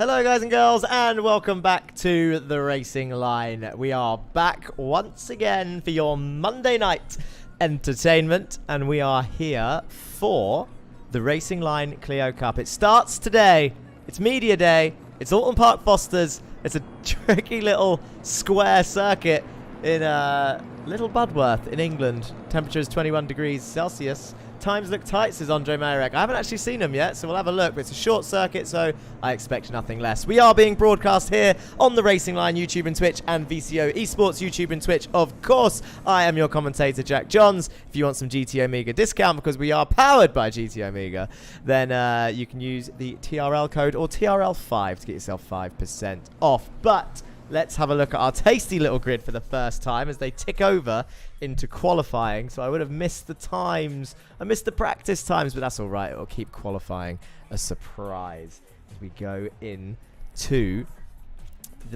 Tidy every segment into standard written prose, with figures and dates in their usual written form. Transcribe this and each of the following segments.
Hello guys and girls, and welcome back to the Racing Line. We are back once again for your Monday night entertainment, and we are here for the Racing Line Clio Cup. It starts today. It's media day. It's Oulton Park Fosters. It's a tricky little square circuit in Little Budworth in England. Temperature is 21 degrees Celsius. Times look tight, says Andre Marek. I haven't actually seen them yet, so we'll have a look. But it's a short circuit, so I expect nothing less. We are being broadcast here on the Racing Line YouTube and Twitch, and VCO eSports YouTube and Twitch. Of course, I am your commentator, Jack Johns. If you want some GT Omega discount, because we are powered by GT Omega, then you can use the TRL code or TRL5 to get yourself 5% off. But let's have a look at our tasty little grid for the first time as they tick over into qualifying. So I would have missed the times. I missed the practice times, but that's all right. It'll keep qualifying a surprise as we go into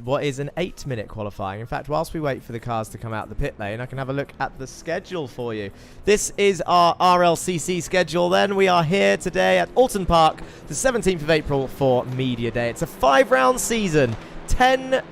what is an 8-minute qualifying. In fact, whilst we wait for the cars to come out the pit lane, I can have a look at the schedule for you. This is our RLCC schedule then. We are here today at Oulton Park, the 17th of April for Media Day. It's a 5-round season. 10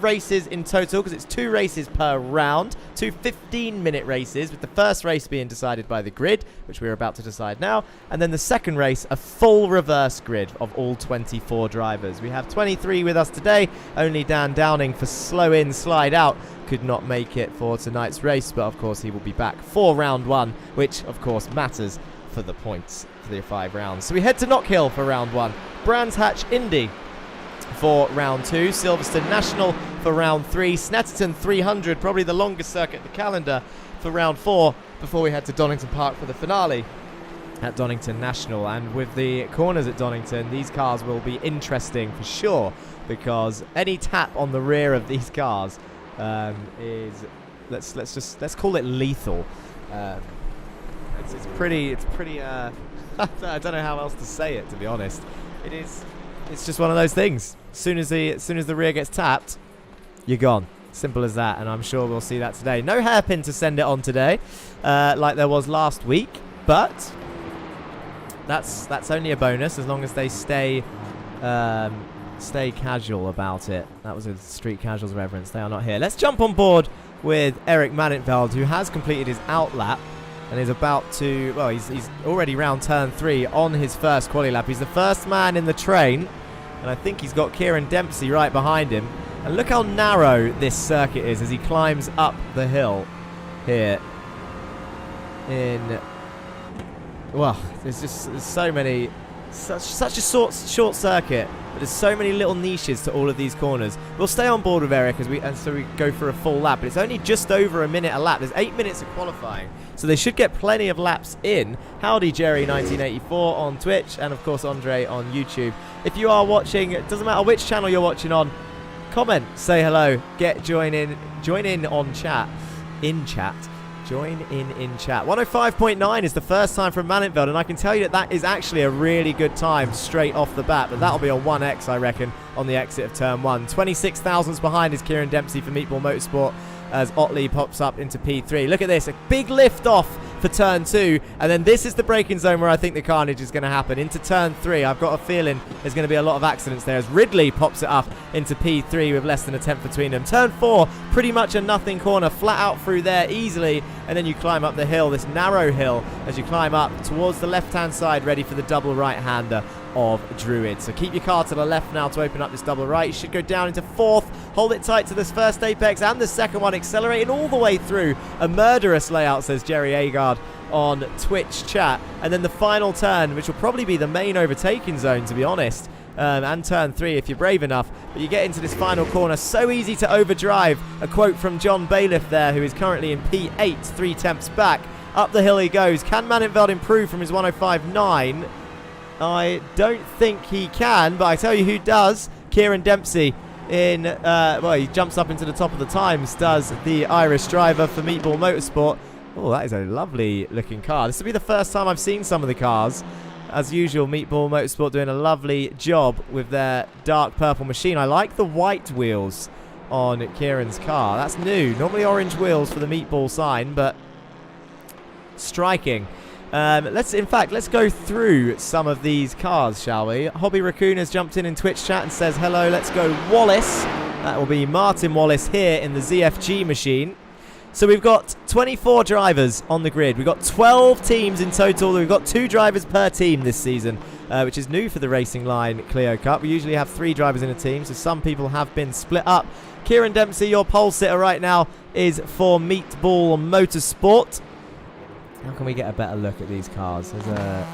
races in total, because it's 2 races per round, 2 15-minute races, with the first race being decided by the grid, which we're about to decide now, and then the second race, a full reverse grid of all 24 drivers. We have 23 with us today. Only Dan Downing for slow in, slide out could not make it for tonight's race, but of course he will be back for round 1, which of course matters for the points for the 5 rounds. So we head to Knockhill for round 1, Brands Hatch Indy for round 2, Silverstone National for round 3, Snetterton 300, probably the longest circuit in the calendar, for round 4, before we head to Donington Park for the finale at Donington National. And with the corners at Donington, these cars will be interesting for sure, because any tap on the rear of these cars is let's call it lethal. It's pretty I don't know how else to say it, to be honest. It's just one of those things. As soon as the rear gets tapped, you're gone. Simple as that, and I'm sure we'll see that today. No hairpin to send it on today, like there was last week, but that's only a bonus as long as they stay casual about it. That was a Street Casuals reference. They are not here. Let's jump on board with Eric Manintveld, who has completed his outlap and is about to, well, he's already round turn 3 on his first quali lap. He's the first man in the train, and I think he's got Kieran Dempsey right behind him. And look how narrow this circuit is as he climbs up the hill here. Well, there's so many, such a short circuit, but there's so many little niches to all of these corners. We'll stay on board with Eric so we go for a full lap, but it's only just over a minute a lap. There's 8 minutes of qualifying, so they should get plenty of laps in. Howdy Jerry 1984 on Twitch, and of course Andre on YouTube. If you are watching, it doesn't matter which channel you're watching on, comment, say hello, join in on chat, Join in chat. 105.9 is the first time from Manintveld, and I can tell you that is actually a really good time straight off the bat, but that'll be a 1x, I reckon, on the exit of turn 1. 26 thousandths behind is Kieran Dempsey for Meatball Motorsport as Otley pops up into P3. Look at this, a big lift off for turn 2, and then this is the braking zone where I think the carnage is going to happen. Into turn 3, I've got a feeling there's going to be a lot of accidents there as Ridley pops it up into P3 with less than a tenth between them. Turn 4, pretty much a nothing corner, flat out through there easily, and then you climb up the hill, this narrow hill, as you climb up towards the left-hand side, ready for the double right-hander of Druid. So keep your car to the left now to open up this double right. You should go down into 4th, hold it tight to this first apex and the second one, accelerating all the way through. A murderous layout, says Jerry Agard on Twitch chat. And then the final turn, which will probably be the main overtaking zone, to be honest, and turn 3 if you're brave enough. But you get into this final corner, so easy to overdrive. A quote from John Bailiff there, who is currently in P8, 3 tenths back. Up the hill he goes. Can Manintveld improve from his 105.9? I don't think he can, but I tell you who does. Kieran Dempsey well, he jumps up into the top of the times, does the Irish driver for Meatball Motorsport. Oh, that is a lovely looking car. This will be the first time I've seen some of the cars. As usual, Meatball Motorsport doing a lovely job with their dark purple machine. I like the white wheels on Kieran's car. That's new. Normally orange wheels for the Meatball sign, but striking. Let's go through some of these cars, shall we? Hobby Raccoon has jumped in Twitch chat and says, hello, let's go Wallace. That will be Martin Wallace here in the ZFG machine. So we've got 24 drivers on the grid. We've got 12 teams in total. We've got 2 drivers per team this season, which is new for the Racing Line Clio Cup. We usually have 3 drivers in a team, so some people have been split up. Kieran Dempsey, your pole sitter right now, is for Meatball Motorsport. How can we get a better look at these cars? There's got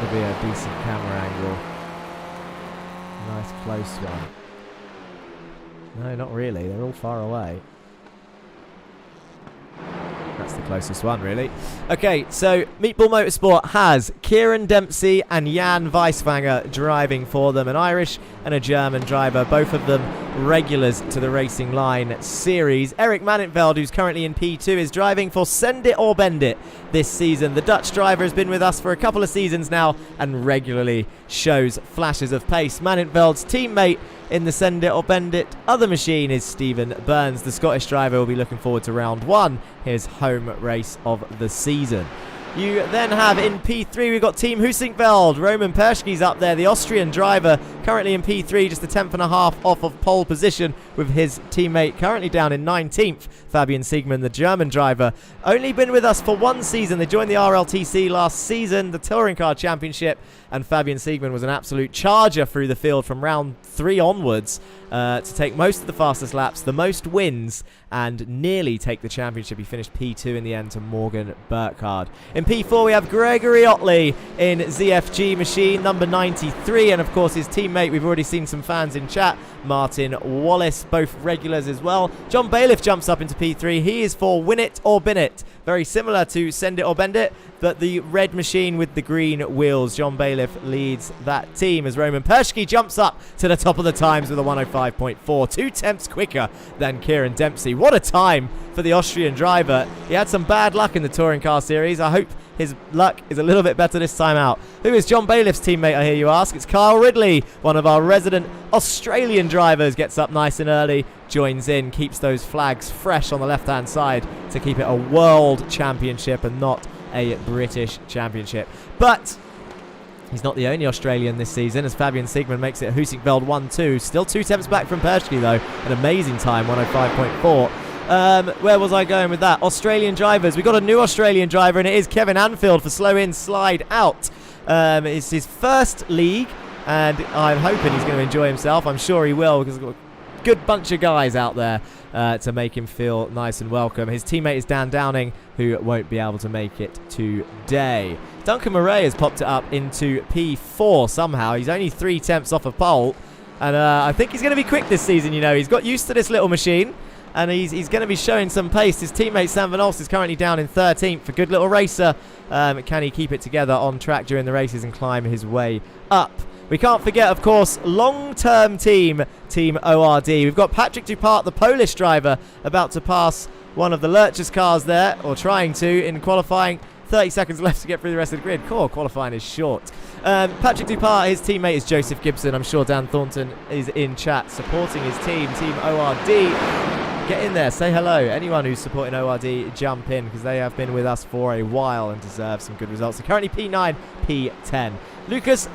to be a decent camera angle. Nice close one. No, not really. They're all far away. That's the closest one, really. Okay, so Meatball Motorsport has Kieran Dempsey and Jan Weiswanger driving for them. An Irish and a German driver, both of them regulars to the Racing Line series. Eric Mannenveld, who's currently in P2, is driving for Send It or Bend It this season. The Dutch driver has been with us for a couple of seasons now and regularly shows flashes of pace. Mannenveld's teammate in the Send It or Bend It other machine is Stephen Burns. The Scottish driver will be looking forward to round 1, his home race of the season. You then have in P3, we've got Team Husinkveld. Roman Perschke's up there, the Austrian driver, currently in P3, just a 10th off of pole position with his teammate currently down in 19th, Fabian Siegmann, the German driver. Only been with us for 1 season. They joined the RLTC last season, the Touring Car Championship, and Fabian Siegmann was an absolute charger through the field from round 3 onwards to take most of the fastest laps, the most wins, and nearly take the championship. He finished P2 in the end to Morgan Burkhardt. In P4 we have Gregory Otley in ZFG machine number 93, and of course his teammate, we've already seen some fans in chat, Martin Wallace, both regulars as well. John Bailiff jumps up into P3. He is for Win It or Bin It. Very similar to Send It or Bend It, but the red machine with the green wheels. John Bailiff leads that team as Roman Perschke jumps up to the top of the times with a 105.4, 2 tenths quicker than Kieran Dempsey. What a time for the Austrian driver. He had some bad luck in the Touring Car Series. I hope his luck is a little bit better this time out. Who is John Bailiff's teammate, I hear you ask? It's Kyle Ridley, one of our resident Australian drivers. Gets up nice and early, joins in, keeps those flags fresh on the left-hand side to keep it a world championship and not a British championship. But he's not the only Australian this season, as Fabian Siegmann makes it Husinkveld 1-2. Still 2 tenths back from Perschke, though. An amazing time, 105.4. Where was I going with that? Australian drivers. We've got a new Australian driver, and it is Kevin Anfield for Slow In, Slide Out. It's his first league, and I'm hoping he's going to enjoy himself. I'm sure he will, because we've got a good bunch of guys out there to make him feel nice and welcome. His teammate is Dan Downing, who won't be able to make it today. Duncan Murray has popped it up into P4 somehow. He's only 3 tenths off of pole, and I think he's going to be quick this season. You know, he's got used to this little machine, and he's going to be showing some pace. His teammate Sam Van Olst is currently down in 13th. A good little racer. Can he keep it together on track during the races and climb his way up? We can't forget, of course, long-term Team ORD. We've got Patrick Dupart, the Polish driver, about to pass one of the Lurchers cars there, or trying to, in qualifying. 30 seconds left to get through the rest of the grid. Qualifying is short. Patrick Dupart, his teammate is Joseph Gibson. I'm sure Dan Thornton is in chat supporting his team, Team ORD. Get in there, say hello. Anyone who's supporting ORD, jump in, because they have been with us for a while and deserve some good results. So currently P9, P10. Lucas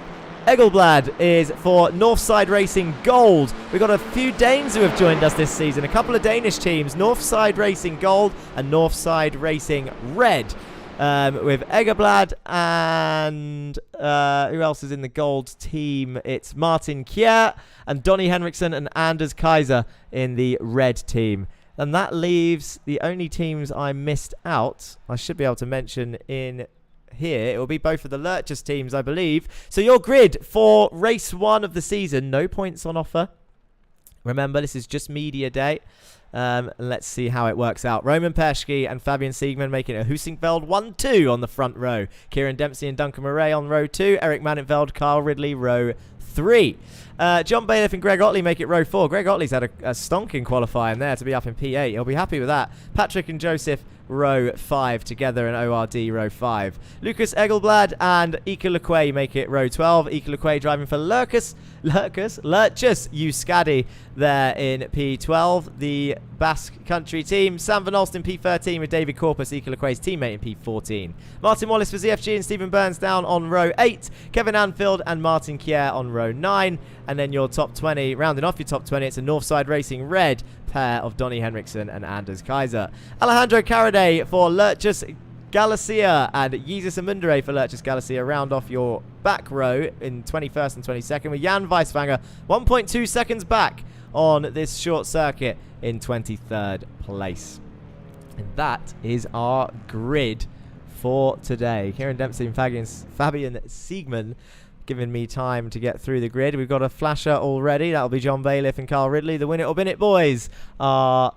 Egelblad is for Northside Racing Gold. We've got a few Danes who have joined us this season. A couple of Danish teams, Northside Racing Gold and Northside Racing Red. With Egerblad and who else is in the gold team? It's Martin Kjær and Donny Henriksen and Anders Kaiser in the red team. And that leaves the only teams I missed out. I should be able to mention in here. It will be both of the Lurchers teams, I believe. So your grid for race 1 of the season. No points on offer. Remember, this is just media day. Let's see how it works out. Roman Perschke and Fabian Siegmann making it a Husinkveld 1-2 on the front row. Kieran Dempsey and Duncan Murray on row 2. Eric Mannenveld, Kyle Ridley, row 3. John Bailiff and Greg Otley make it row 4. Greg Otley's had a stonking qualifying there to be up in P8. He'll be happy with that. Patrick and Joseph row 5 together in ORD row 5. Lucas Egelblad and Ika Lequay make it row 12. Ika Lequay driving for Lurchus Euskadi there in P12. The Basque Country team. Sam Van Olst in P13 with David Corpus, Ika Lequay's teammate in P14. Martin Wallace for ZFG and Stephen Burns down on row 8. Kevin Anfield and Martin Kier on row 9. And then your top 20, rounding off your top 20, it's a Northside Racing Red pair of Donny Henriksen and Anders Kaiser. Alejandro Caraday for Lurchus Galicia and Jesus Amundere for Lurchus Galicia round off your back row in 21st and 22nd, with Jan Weiswanger 1.2 seconds back on this short circuit in 23rd place. And that is our grid for today. Kieran Dempsey and Fabian Siegman giving me time to get through the grid. We've got a flasher already. That'll be John Bailiff and Carl Ridley. The Win It or Bin It boys are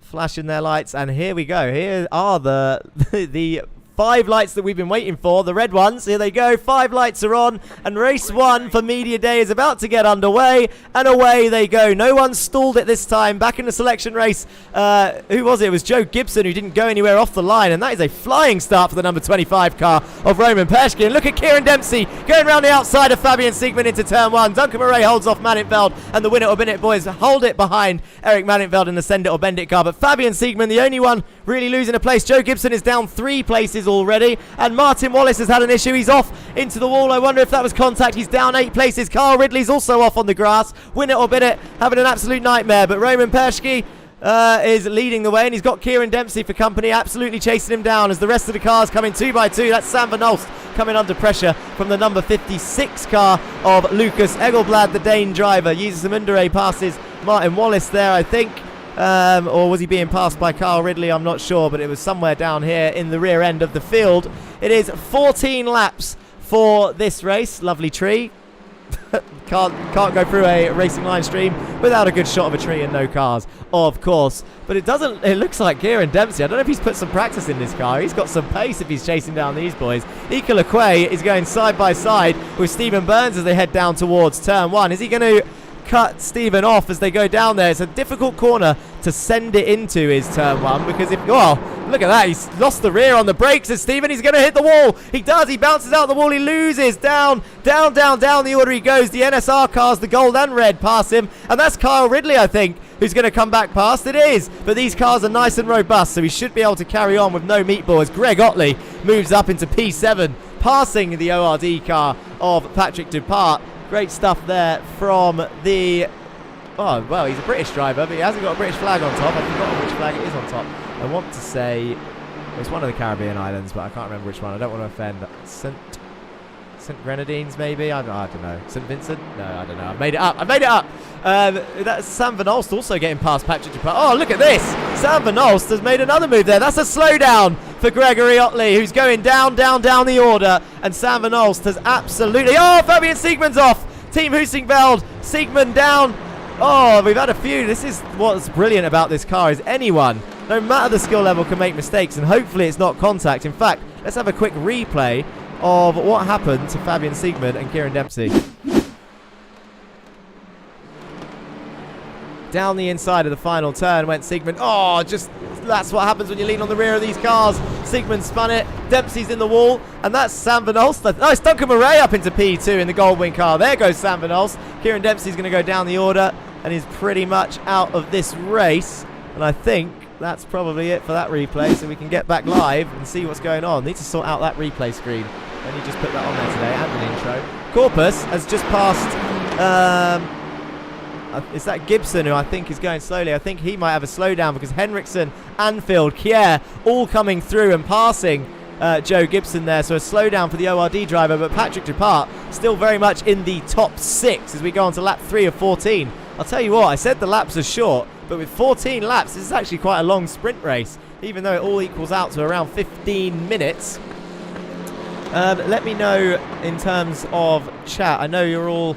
flashing their lights, and here we go. Here are the 5 lights that we've been waiting for, the red ones. Here they go. 5 lights are on, and race 1 for Media Day is about to get underway, and away they go. No one stalled it this time. Back in the selection race, who was it? It was Joe Gibson, who didn't go anywhere off the line, and that is a flying start for the number 25 car of Roman Pershkin. Look at Kieran Dempsey going around the outside of Fabian Siegman into turn 1. Duncan Murray holds off Maninfeld, and the Win It or Bin It boys hold it behind Eric Maninfeld in the Send It or Bend It car, but Fabian Siegman, the only one really losing a place. Joe Gibson is down 3 places already, and Martin Wallace has had an issue. He's off into the wall. I wonder if that was contact. He's down 8 places. Carl Ridley's also off on the grass. Win It or Bin It, having an absolute nightmare, but Roman Pershki is leading the way, and he's got Kieran Dempsey for company, absolutely chasing him down as the rest of the cars coming 2 by 2. That's Sam Van Olst coming under pressure from the number 56 car of Lucas Egelblad, the Dane driver. Jesus Amundere passes Martin Wallace there, I think. Or was he being passed by Carl Ridley? I'm not sure, but it was somewhere down here in the rear end of the field. It is 14 laps for this race. Lovely tree. can't go through a racing line stream without a good shot of a tree and no cars, of course. But it looks like Kieran Dempsey, I don't know if he's put some practice in this car. He's got some pace if he's chasing down these boys. Ika Lequay is going side by side with Stephen Burns as they head down towards turn 1. Is he going to cut Stephen off as they go down there? It's a difficult corner to send it into his turn 1, because if, oh, look at that, he's lost the rear on the brakes, and Stephen, he's going to hit the wall. He does, he bounces out the wall, he loses, down the order he goes. The NSR cars, the gold and red, pass him, and that's Kyle Ridley, I think, who's going to come back past. It is, but these cars are nice and robust, so he should be able to carry on with no meatball as Greg Otley moves up into P7, passing the ORD car of Patrick Dupart. Great stuff there from the... Oh, well, he's a British driver, but he hasn't got a British flag on top. I've forgotten which flag it is on top. I want to say... It's one of the Caribbean islands, but I can't remember which one. I don't want to offend. St. Grenadines, maybe? I don't know. St. Vincent? No, I don't know. I've made it up. That's Sam Van Olst also getting past Patrick Dupart. Oh, look at this. Sam Van Olst has made another move there. That's a slowdown for Gregory Otley, who's going down the order. And Sam Van Olst has absolutely... Oh, Fabian Siegman's off. Team Husingveld. Siegman down. Oh, we've had a few. This is what's brilliant about this car, is anyone, no matter the skill level, can make mistakes, and hopefully it's not contact. In fact, let's have a quick replay of what happened to Fabian Siegman and Kieran Dempsey. Down the inside of the final turn went Siegman. Oh, just that's what happens when you lean on the rear of these cars. Siegman spun it. Dempsey's in the wall. And that's Sam Van Olst. Nice Duncan Murray up into P2 in the Goldwing car. There goes Sam Van Olst. Kieran Dempsey's going to go down the order and is pretty much out of this race. And I think that's probably it for that replay, so we can get back live and see what's going on. Need to sort out that replay screen. And you just put that on there today and an intro. Corpus has just passed... is that Gibson, who I think is going slowly? I think he might have a slowdown because Henriksen, Anfield, Kier all coming through and passing Joe Gibson there. So a slowdown for the ORD driver, but Patrick Dupart still very much in the top 6 as we go on to lap 3 of 14. I'll tell you what, I said the laps are short, but with 14 laps, this is actually quite a long sprint race, even though it all equals out to around 15 minutes. Let me know in terms of chat. I know you're all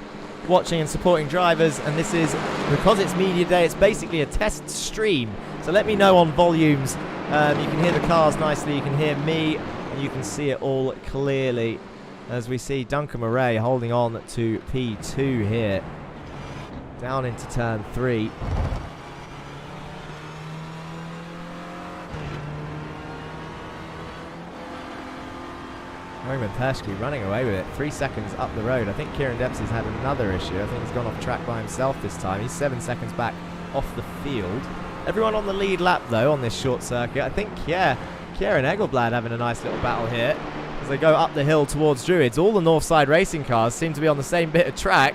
watching and supporting drivers, and this is, because it's media day, it's basically a test stream, so let me know on volumes. You can hear the cars nicely, you can hear me, and you can see it all clearly as we see Duncan Murray holding on to P2 here, down into turn 3. Roman Pershke running away with it. 3 seconds up the road. I think Kieran Dempsey's had another issue. I think he's gone off track by himself this time. He's 7 seconds back off the field. Everyone on the lead lap, though, on this short circuit. I think, yeah, Kieran Egelblad having a nice little battle here as they go up the hill towards Druids. All the Northside racing cars seem to be on the same bit of track.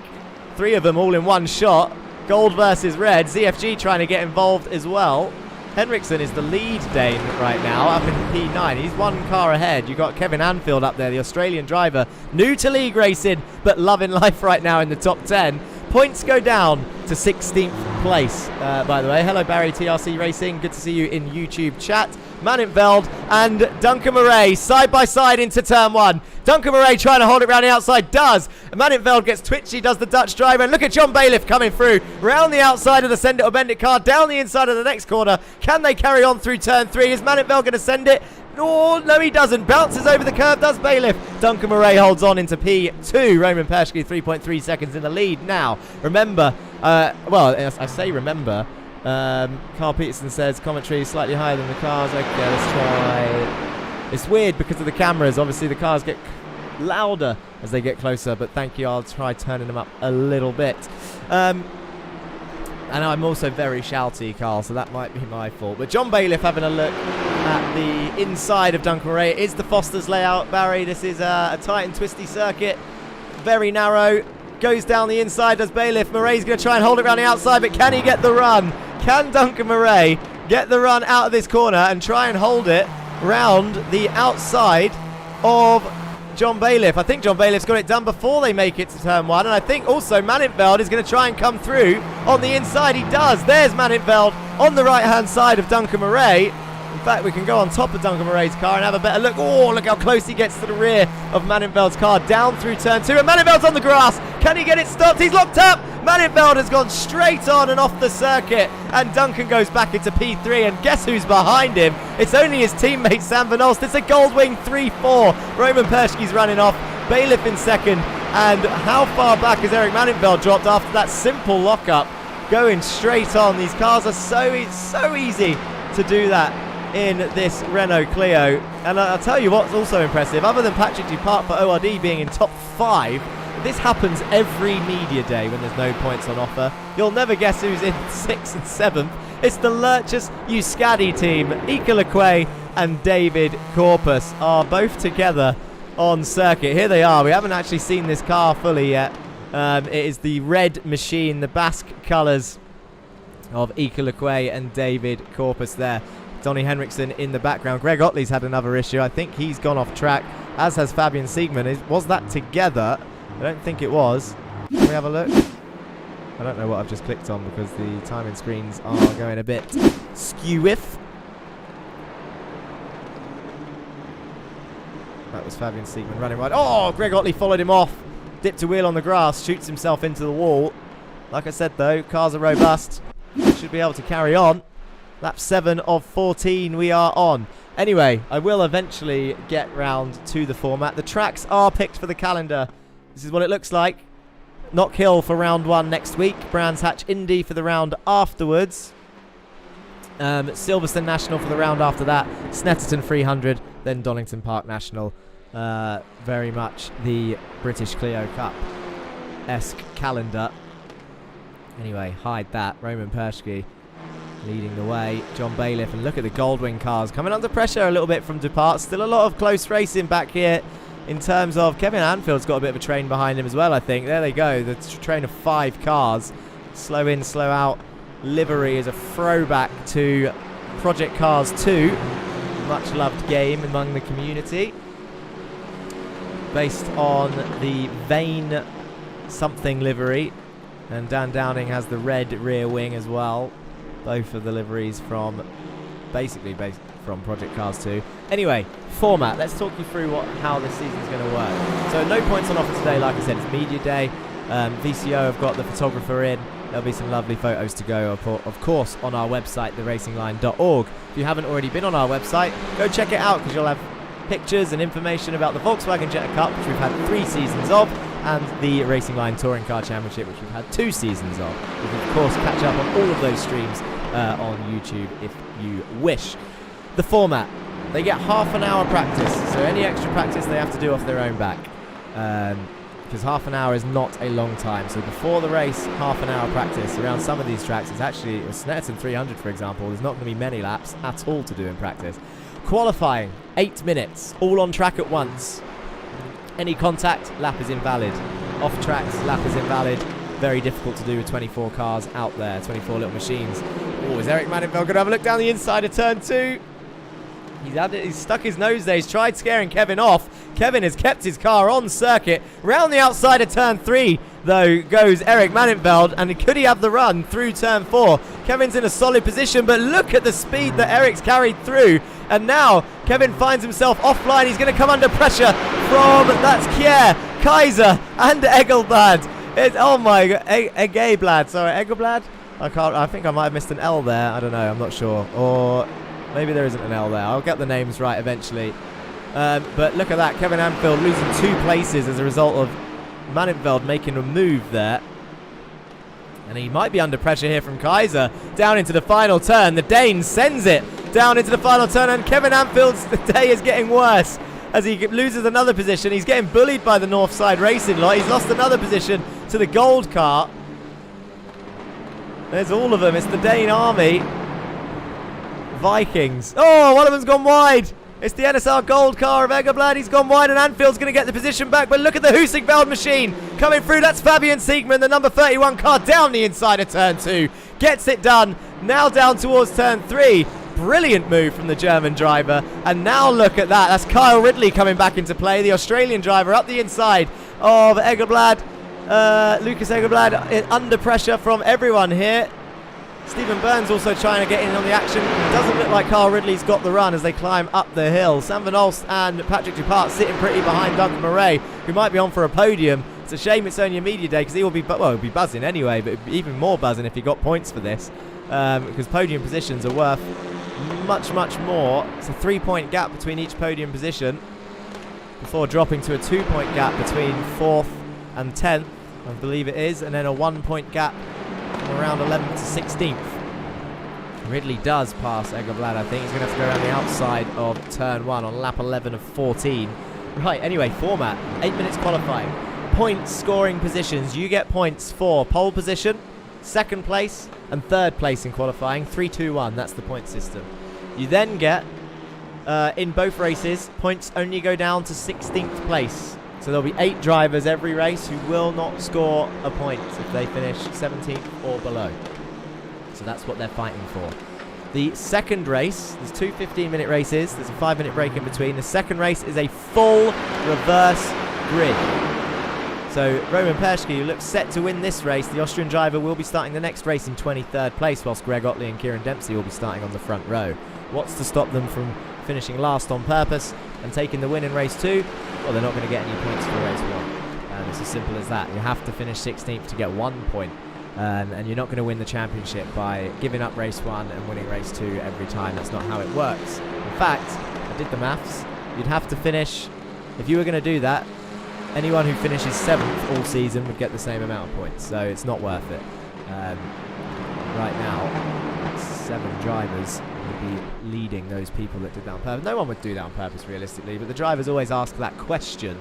3 of them all in one shot. Gold versus red. ZFG trying to get involved as well. Henriksen is the lead Dane right now, up in P9. He's 1 car ahead. You've got Kevin Anfield up there, the Australian driver. New to league racing, but loving life right now in the top 10. Points go down to 16th place, by the way. Hello, Barry TRC Racing. Good to see you in YouTube chat. Manintveld and Duncan Murray side by side into turn 1. Duncan Murray trying to hold it around the outside, does. Manintveld gets twitchy, does the Dutch driver. And look at John Bailiff coming through. Round the outside of the Send It or Bend It car, down the inside of the next corner. Can they carry on through turn 3? Is Manintveld going to send it? Oh, no, he doesn't. Bounces over the curve, does Bailiff. Duncan Murray holds on into P2. Roman Pershke 3.3 seconds in the lead now. Remember, well, I say remember. Carl Peterson says commentary is slightly higher than the cars. Okay, let's try. It's weird because of the cameras. Obviously, the cars get louder as they get closer, but thank you. I'll try turning them up a little bit. And I'm also very shouty, Carl, so that might be my fault. But John Bailiff having a look at the inside of Duncan Murray. It is the Foster's layout, Barry. This is a tight and twisty circuit. Very narrow. Goes down the inside, does Bailiff. Murray's going to try and hold it around the outside, but can he get the run? Can Duncan Murray get the run out of this corner and try and hold it round the outside of John Bailiff? I think John Bailiff's got it done before they make it to turn 1, and I think also Manintveld is going to try and come through on the inside. He does. There's Manintveld on the right-hand side of Duncan Murray. In fact, we can go on top of Duncan Murray's car and have a better look. Oh, look how close he gets to the rear of Maninveld's car, down through turn 2. And Maninveld's on the grass. Can he get it stopped? He's locked up. Maninveld has gone straight on and off the circuit. And Duncan goes back into P3. And guess who's behind him? It's only his teammate, Sam Van Olst. It's a Goldwing 3-4. Roman Pershke's running off. Bailiff in second. And how far back has Eric Maninveld dropped after that simple lockup? Going straight on. These cars are so easy to do that in this Renault Clio. And I'll tell you what's also impressive, other than Patrick Dupart for ORD being in top 5, this happens every media day when there's no points on offer. You'll never guess who's in 6th and 7th. It's the Lurchus Euskadi team. Ika Lequay and David Corpus are both together on circuit. Here they are. We haven't actually seen this car fully yet. It is the red machine, the Basque colours of Ika Lequay and David Corpus there. Donny Henriksen in the background. Greg Otley's had another issue. I think he's gone off track, as has Fabian Siegmann. Was that together? I don't think it was. Can we have a look? I don't know what I've just clicked on because the timing screens are going a bit skew-if. That was Fabian Siegmann running right. Oh, Greg Otley followed him off. Dipped a wheel on the grass, shoots himself into the wall. Like I said, though, cars are robust. Should be able to carry on. Lap 7 of 14 we are on. Anyway, I will eventually get round to the format. The tracks are picked for the calendar. This is what it looks like. Knock Hill for round 1 next week. Brands Hatch Indy for the round afterwards. Silverstone National for the round after that. Snetterton 300, then Donington Park National. Very much the British Clio Cup-esque calendar. Anyway, hide that. Roman Pershke leading the way. John Bailiff, and look at the Goldwing cars coming under pressure a little bit from Dupart. Still a lot of close racing back here in terms of Kevin Anfield's got a bit of a train behind him as well, I think. There they go, the train of 5 cars. Slow in, slow out. Livery is a throwback to Project Cars 2. Much loved game among the community. Based on the Vane something livery. And Dan Downing has the red rear wing as well. Both of the liveries from basically based from Project Cars 2. Anyway, format. Let's talk you through how this season's going to work. So no points on offer today. Like I said, it's media day. VCO have got the photographer in. There'll be some lovely photos to go, of course, on our website, theracingline.org. If you haven't already been on our website, go check it out because you'll have pictures and information about the Volkswagen Jetta Cup, which we've had 3 seasons of, and the Racing Line Touring Car Championship, which we've had 2 seasons of. You can, of course, catch up on all of those streams on YouTube if you wish. The format. They get half an hour practice, so any extra practice they have to do off their own back. Because half an hour is not a long time. So before the race, half an hour practice. Around some of these tracks, it's actually, Snetterton 300 for example, there's not going to be many laps at all to do in practice. Qualifying, 8 minutes, all on track at once. Any contact, lap is invalid. Off tracks, lap is invalid. Very difficult to do with 24 cars out there, 24 little machines. Oh, is Eric Mannenfeld going to have a look down the inside of turn 2? He's stuck his nose there. He's tried scaring Kevin off. Kevin has kept his car on circuit. Round the outside of turn 3, though, goes Eric Mannenfeld. And could he have the run through turn 4? Kevin's in a solid position, but look at the speed that Eric's carried through. And now Kevin finds himself offline. He's going to come under pressure from, that's Kier, Kaiser, and Egelblad. Oh my God, Egelblad. Sorry, Egelblad? I think I might have missed an L there. I don't know. I'm not sure. Or maybe there isn't an L there. I'll get the names right eventually. But look at that. Kevin Anfield losing 2 places as a result of Mannenfeld making a move there. And he might be under pressure here from Kaiser. Down into the final turn. The Dane sends it down into the final turn. And Kevin Anfield's day is getting worse as he loses another position. He's getting bullied by the Northside Racing lot. He's lost another position to the gold car. There's all of them. It's the Dane Army. Vikings. Oh, one of them's gone wide. It's the NSR gold car of Egelblad. He's gone wide and Anfield's going to get the position back. But look at the Husingveld machine coming through. That's Fabian Siegmann, the number 31 car, down the inside of turn 2. Gets it done. Now down towards turn 3. Brilliant move from the German driver. And now look at that. That's Kyle Ridley coming back into play. The Australian driver up the inside of Egelblad. Lucas Egelblad under pressure from everyone here. Stephen Burns also trying to get in on the action. It doesn't look like Carl Ridley's got the run as they climb up the hill. Sam Van Olst and Patrick Dupart sitting pretty behind Duncan Murray, who might be on for a podium. It's a shame it's only a media day because he'll be buzzing anyway, but even more buzzing if he got points for this, because podium positions are worth much, much more. It's a 3-point gap between each podium position before dropping to a 2-point gap between 4th and 10th, I believe it is, and then a 1-point gap from around 11th to 16th. Ridley does pass Egelblad, I think. He's going to have to go around the outside of turn 1 on lap 11 of 14. Right, anyway, format. 8 minutes qualifying. Points, scoring positions. You get points for pole position, 2nd place, and 3rd place in qualifying. 3, 2, 1. That's the point system. You then get, in both races, points only go down to 16th place. So there'll be 8 drivers every race who will not score a point if they finish 17th or below. So that's what they're fighting for. The second race, there's 2 15-minute races. There's a 5-minute break in between. The second race is a full reverse grid. So Roman Perschke, who looks set to win this race, the Austrian driver, will be starting the next race in 23rd place, whilst Greg Otley and Kieran Dempsey will be starting on the front row. What's to stop them from finishing last on purpose and taking the win in race 2? Well, they're not going to get any points for race 1. It's as simple as that. You have to finish 16th to get 1 point. And you're not going to win the championship by giving up race 1 and winning race 2 every time. That's not how it works. In fact, I did the maths. You'd have to finish, if you were going to do that, anyone who finishes 7th all season would get the same amount of points. So it's not worth it. Right now, 7 drivers would be leading those people that did that on purpose. No one would do that on purpose, realistically, but the drivers always ask that question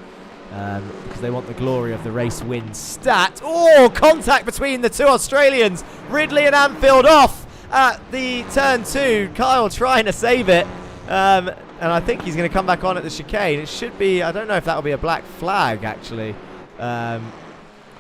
because they want the glory of the race win stat. Oh, contact between the 2 Australians. Ridley and Anfield off at the turn 2. Kyle trying to save it. And I think he's going to come back on at the chicane. It should be, I don't know if that will be a black flag, actually. Oh,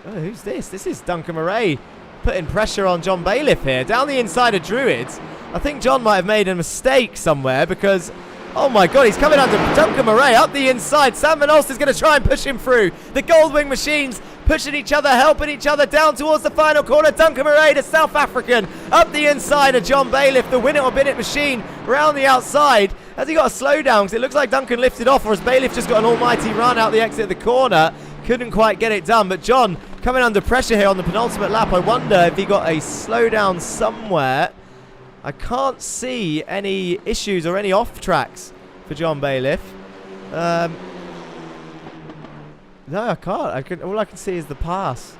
who's this? This is Duncan Murray putting pressure on John Bailiff here. Down the inside of Druids. I think John might have made a mistake somewhere because, oh my God, he's coming under Duncan Murray up the inside. Sam Van Olst is going to try and push him through. The Goldwing machines pushing each other, helping each other down towards the final corner. Duncan Murray, the South African, up the inside of John Bailiff. The Win It or Bin It machine round the outside. Has he got a slowdown? Because it looks like Duncan lifted off, or has Bailiff just got an almighty run out the exit of the corner? Couldn't quite get it done, but John coming under pressure here on the penultimate lap. I wonder if he got a slowdown somewhere. I can't see any issues or any off tracks for John Bailiff. No, I can't. All I can see is the pass.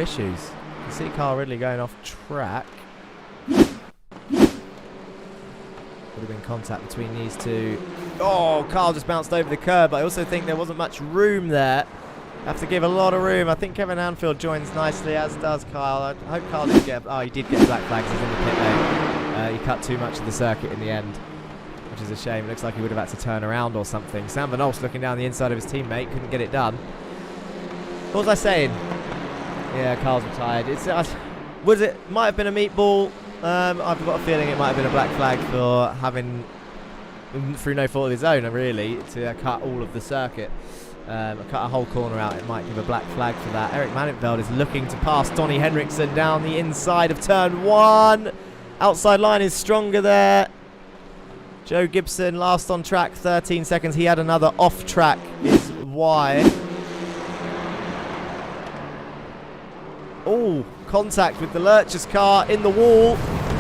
issues. You can see Carl Ridley going off track. Would have been contact between these two. Oh, Carl just bounced over the curb, but I also think there wasn't much room there. Have to give a lot of room. I think Kevin Anfield joins nicely, as does Kyle. I hope Kyle did get... Oh, he did get black flags. He's in the pit lane. He cut too much of the circuit in the end, which is a shame. It looks like he would have had to turn around or something. Sam Van Olst looking down the inside of his teammate. Couldn't get it done. What was I saying? Yeah, Carl's retired. It's might have been a meatball. I've got a feeling it might have been a black flag for having, through no fault of his own, really, to cut all of the circuit. Cut a whole corner out. It might give a black flag for that. Eric Mannenfeld is looking to pass Donny Henriksen down the inside of turn 1. Outside line is stronger there. Joe Gibson last on track, 13 seconds. He had another off track, is why. Oh, contact with the Lurchers car in the wall.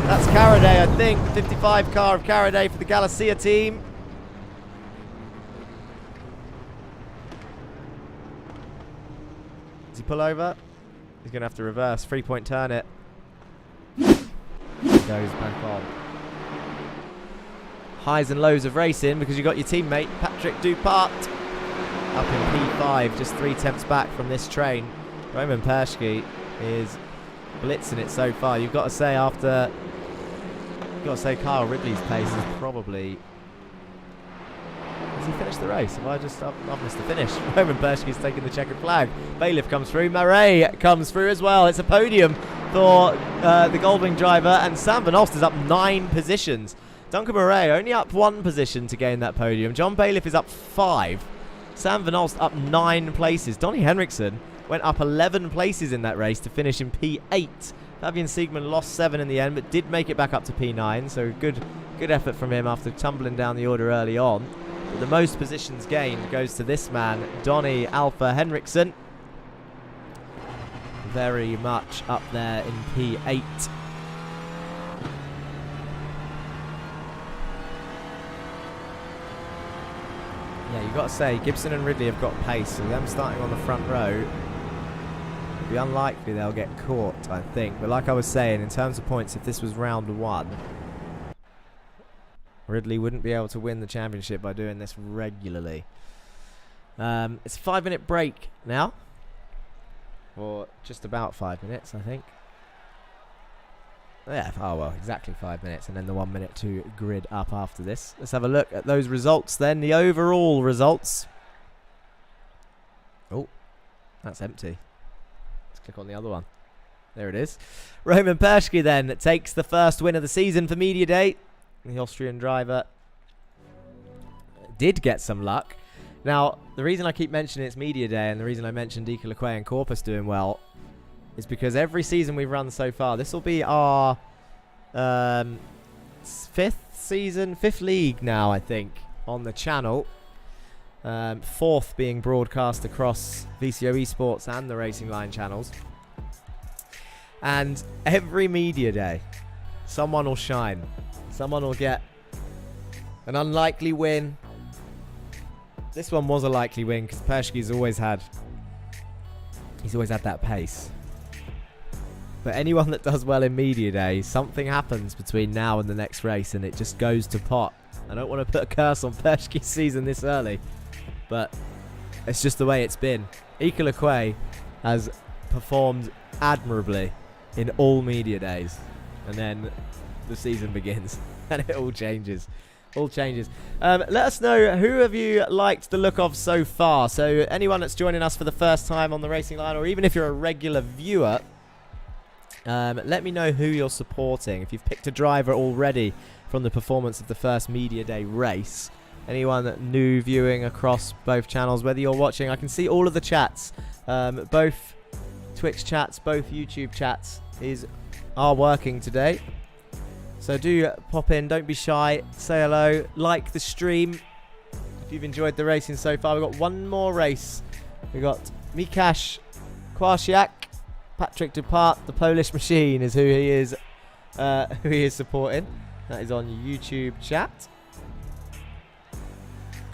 That's Caraday, I think. 55 car of Caraday for the Galicia team. Does he pull over? He's going to have to reverse. 3-point turn it. He goes back on. Highs and lows of racing because you got your teammate, Patrick Dupart, up in P5, just 3 tenths back from this train. Roman Perschke is blitzing it so far. You've got to say Kyle Ridley's pace is probably... Has he finished the race? Have I just... I've missed the finish. Roman Perschke's taking the checkered flag. Bailiff comes through. Murray comes through as well. It's a podium for the Goldwing driver, and Sam Van Olst is up 9 positions. Duncan Murray only up 1 position to gain that podium. John Bailiff is up 5. Sam Van Olst up 9 places. Donny Henriksen went up 11 places in that race to finish in P8. Fabian Siegman lost 7 in the end, but did make it back up to P9. So good effort from him after tumbling down the order early on. But the most positions gained goes to this man, Donny Alpha Henriksen. Very much up there in P8. Yeah, you've got to say, Gibson and Ridley have got pace, so them starting on the front row, it'd be unlikely they'll get caught, I think. But like I was saying, in terms of points, if this was round 1, Ridley wouldn't be able to win the championship by doing this regularly. It's a 5-minute break now. Or just about 5 minutes, I think. Yeah, oh well, exactly 5 minutes, and then the 1 minute to grid up after this. Let's have a look at those results then. The overall results. Oh, that's empty. Let's click on the other one. There it is. Roman Perschke then takes the first win of the season for Media Day. The Austrian driver did get some luck. Now, the reason I keep mentioning it's Media Day and the reason I mentioned Dika Lequay and Corpus doing well is because every season we've run so far, this will be our 5th league now, I think, on the channel. 4th being broadcast across VCO eSports and the Racing Line channels. And every Media Day, someone will shine. Someone will get an unlikely win. This one was a likely win because Perschke's always had that pace. But anyone that does well in Media Day, something happens between now and the next race and it just goes to pot. I don't want to put a curse on Perschke's season this early, but it's just the way it's been. Dika Lequay has performed admirably in all Media Days, and then the season begins and it all changes. Let us know, who have you liked the look of so far? So anyone that's joining us for the first time on the Racing Line, or even if you're a regular viewer, let me know who you're supporting. If you've picked a driver already from the performance of the first Media Day race, anyone new viewing across both channels, whether you're watching, I can see all of the chats, both Twitch chats, both YouTube chats are working today. So do pop in, don't be shy, say hello, like the stream if you've enjoyed the racing so far. We've got one more race. We've got Mikasz Kwasiak, Patrick Dupart, the Polish Machine is who he is supporting. That is on YouTube chat.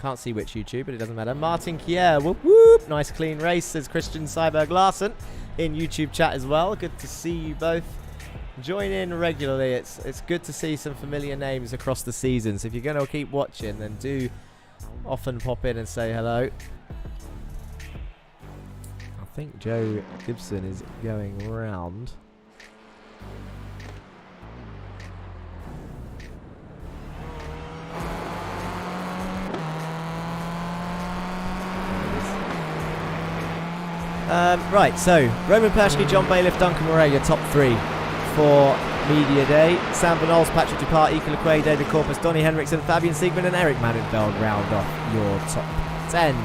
Can't see which YouTube, but it doesn't matter. Martin Kier, whoop whoop, nice clean race, says Christian Cyberg Larsen. in YouTube chat as well. Good to see you both. Join in regularly. It's good to see some familiar names across the season. So if you're going to keep watching, then do often pop in and say hello. I think Joe Gibson is going round. Right, so Roman Pershke, John Bailiff, Duncan Murray, your top 3 for Media Day. Sam Van Ols, Patrick Dupart, Ika Lequay, David Corpus, Donny Henriksen, Fabian Siegman and Eric Mannenfeld round off your top 10.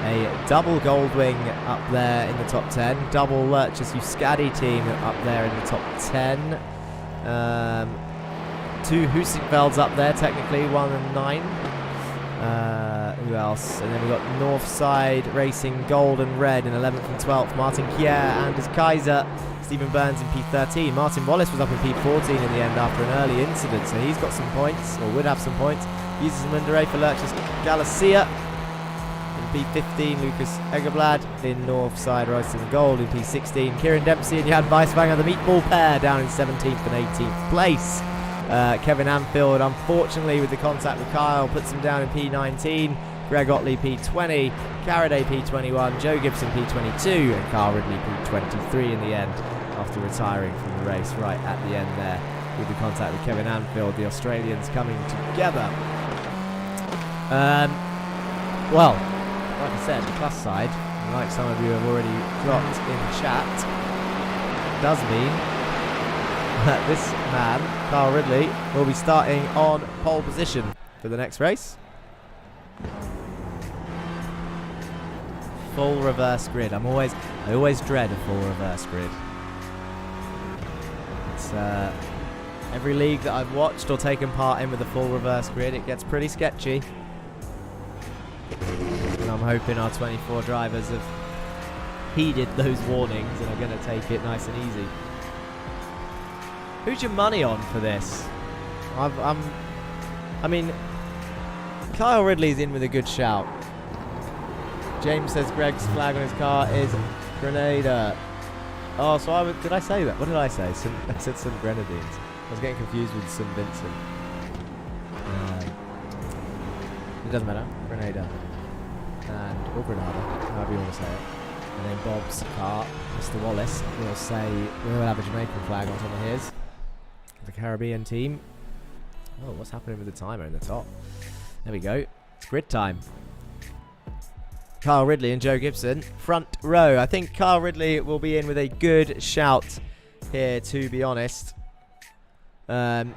A double Goldwing up there in the top 10. Double Lurchus Euskadi team up there in the top 10. 2 Husikvelds up there technically, 1 and 9. Who else? And then we've got Northside Racing Gold and Red in 11th and 12th. Martin Kier, Anders Kaiser, Stephen Burns in P13. Martin Wallace was up in P14 in the end after an early incident, so he's got some points, or would have some points. Uses Mundere for Lurchus Galicia in P15. Lucas Egerblad in Northside Racing Gold in P16. Kieran Dempsey and Jan Weiswanger, the meatball pair, down in 17th and 18th place. Kevin Anfield, unfortunately, with the contact with Kyle, puts him down in P19. Greg Otley P20, Caraday P21, Joe Gibson P22, and Carl Ridley P23 in the end after retiring from the race right at the end there with the contact with Kevin Anfield. The Australians coming together. Well, like I said, the plus side, like some of you have already dropped in chat, does mean that this man, Carl Ridley, will be starting on pole position for the next race. Full reverse grid. I always dread a full reverse grid. It's every league that I've watched or taken part in with a full reverse grid, it gets pretty sketchy. And I'm hoping our 24 drivers have heeded those warnings and are going to take it nice and easy. Who's your money on for this? I mean, Kyle Ridley's in with a good shout. James says Greg's flag on his car is Grenada. Oh, so did I say that? What did I say? I said St. Grenadines. I was getting confused with St. Vincent. It doesn't matter. Grenada. Or Grenada, however you want to say it. And then Bob's car, Mr. Wallace, will have a Jamaican flag on top of his. The Caribbean team. Oh, what's happening with the timer in the top? There we go. It's grid time. Kyle Ridley and Joe Gibson, front row. I think Kyle Ridley will be in with a good shout here, to be honest. But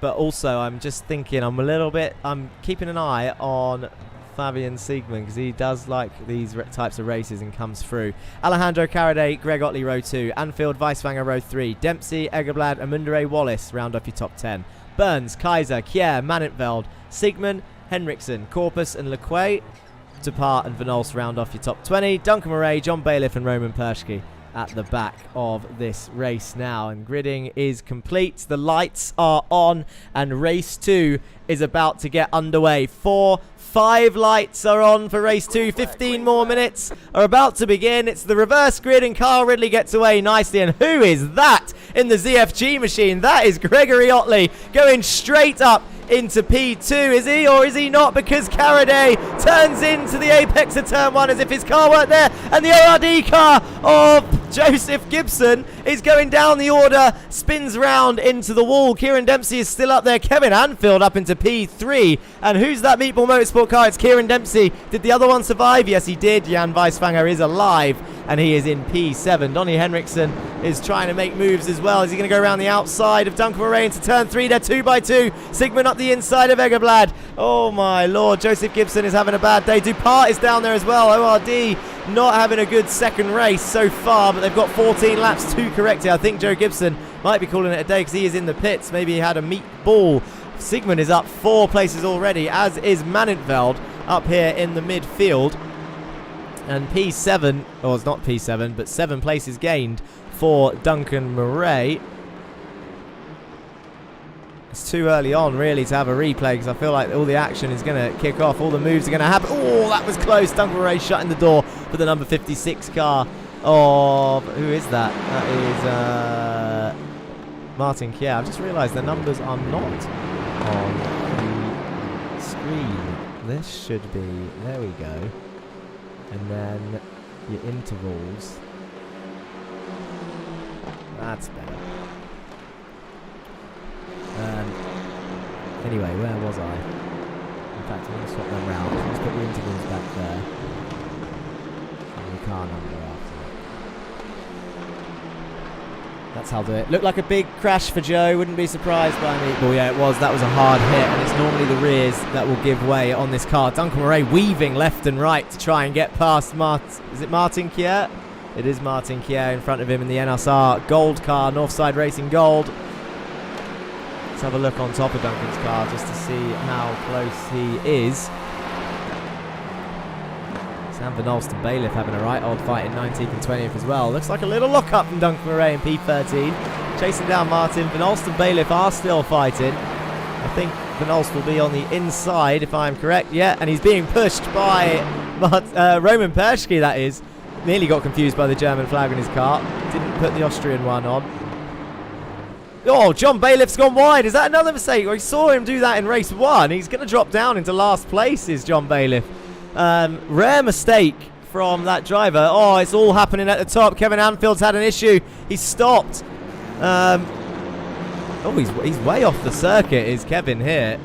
also, I'm just thinking, I'm keeping an eye on Fabian Siegman because he does like these types of races and comes through. Alejandro Caraday, Greg Otley, row 2. Anfield, Weiswanger, row 3. Dempsey, Egerblad, and Mundere Wallace round off your top 10. Burns, Kaiser, Kier, Mannenfeld, Siegman, Henriksen, Corpus, and Lequay. Dupart and Van Ols round off your top 20. Duncan Murray, John Bailiff, and Roman Pershke at the back of this race now. And gridding is complete. The lights are on, and race 2 is about to get underway. 5 lights are on for race 2. 15 more minutes are about to begin. It's the reverse grid, and Carl Ridley gets away nicely. And who is that in the ZFG machine? That is Gregory Otley going straight up into P2. Is he or is he not? Because Caraday turns into the apex of turn 1 as if his car weren't there. And the ORD car of Joseph Gibson is going down the order, spins round into the wall. Kieran Dempsey is still up there. Kevin Anfield up into P3. And who's that Meatball Motorsport car? It's Kieran Dempsey. Did the other one survive? Yes, he did. Jan Weiswanger is alive, and he is in P7. Donny Henriksen is trying to make moves as well. Is he going to go around the outside of Duncan Murray into turn 3? They're 2x2. Sigmund up the inside of Egerblad. Oh my lord, Joseph Gibson is having a bad day. Dupart is down there as well. ORD not having a good second race so far, but they've got 14 laps to correct it. I think Joe Gibson might be calling it a day because he is in the pits. Maybe he had a meatball. Sigmund is up 4 places already, as is Mannenfeld up here in the midfield. And P7, or it's not P7, but 7 places gained for Duncan Murray. It's too early on, really, to have a replay because I feel like all the action is going to kick off. All the moves are going to happen. Oh, that was close. Duncan Murray shutting the door for the number 56 car. of, who is that? That is Martin Kier. I've just realised the numbers are not on the screen. This should be, there we go. And then your intervals. That's better. Anyway, where was I? In fact, I'm going to swap them round. Let's put the intervals back there. And the car number after that. That's how I'll do it. Looked like a big crash for Joe. Wouldn't be surprised by me. Well, yeah, it was. That was a hard hit, and it's normally the rears that will give way on this car. Duncan Murray weaving left and right to try and get past Is it Martin Kier? It is Martin Kier in front of him in the NSR Gold car, Northside Racing Gold. Let's have a look on top of Duncan's car just to see how close he is. Sam Van Alsten Bailiff having a right old fight in 19th and 20th as well. Looks like a little lock-up from Duncan Murray in P13. Chasing down Martin. Van Alsten Bailiff are still fighting. I think Van Alst will be on the inside if I'm correct. Yeah, and he's being pushed by Roman Perschke, that is. Nearly got confused by the German flag in his car. Didn't put the Austrian one on. Oh, John Bailiff's gone wide. Is that another mistake? We saw him do that in race 1. He's going to drop down into last place, is John Bailiff. Rare mistake from that driver. Oh, it's all happening at the top. Kevin Anfield's had an issue. He's stopped. Oh, he's way off the circuit, is Kevin here.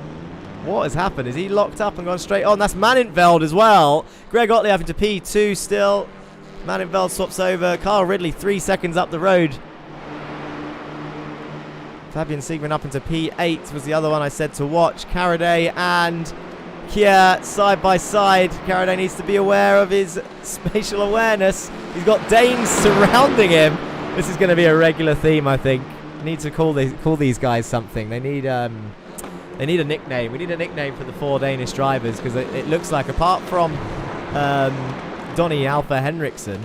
What has happened? Is he locked up and gone straight on? That's Manintveld as well. Greg Otley having to P2 still. Manintveld swaps over. Carl Ridley 3 seconds up the road. Fabian Siegman up into P8 was the other one I said to watch. Caraday and Kier side by side. Caraday needs to be aware of his spatial awareness. He's got Danes surrounding him. This is going to be a regular theme, I think. Need to call these guys something. They need a nickname. We need a nickname for the 4 Danish drivers because it looks like apart from Donny Alpha Henriksen.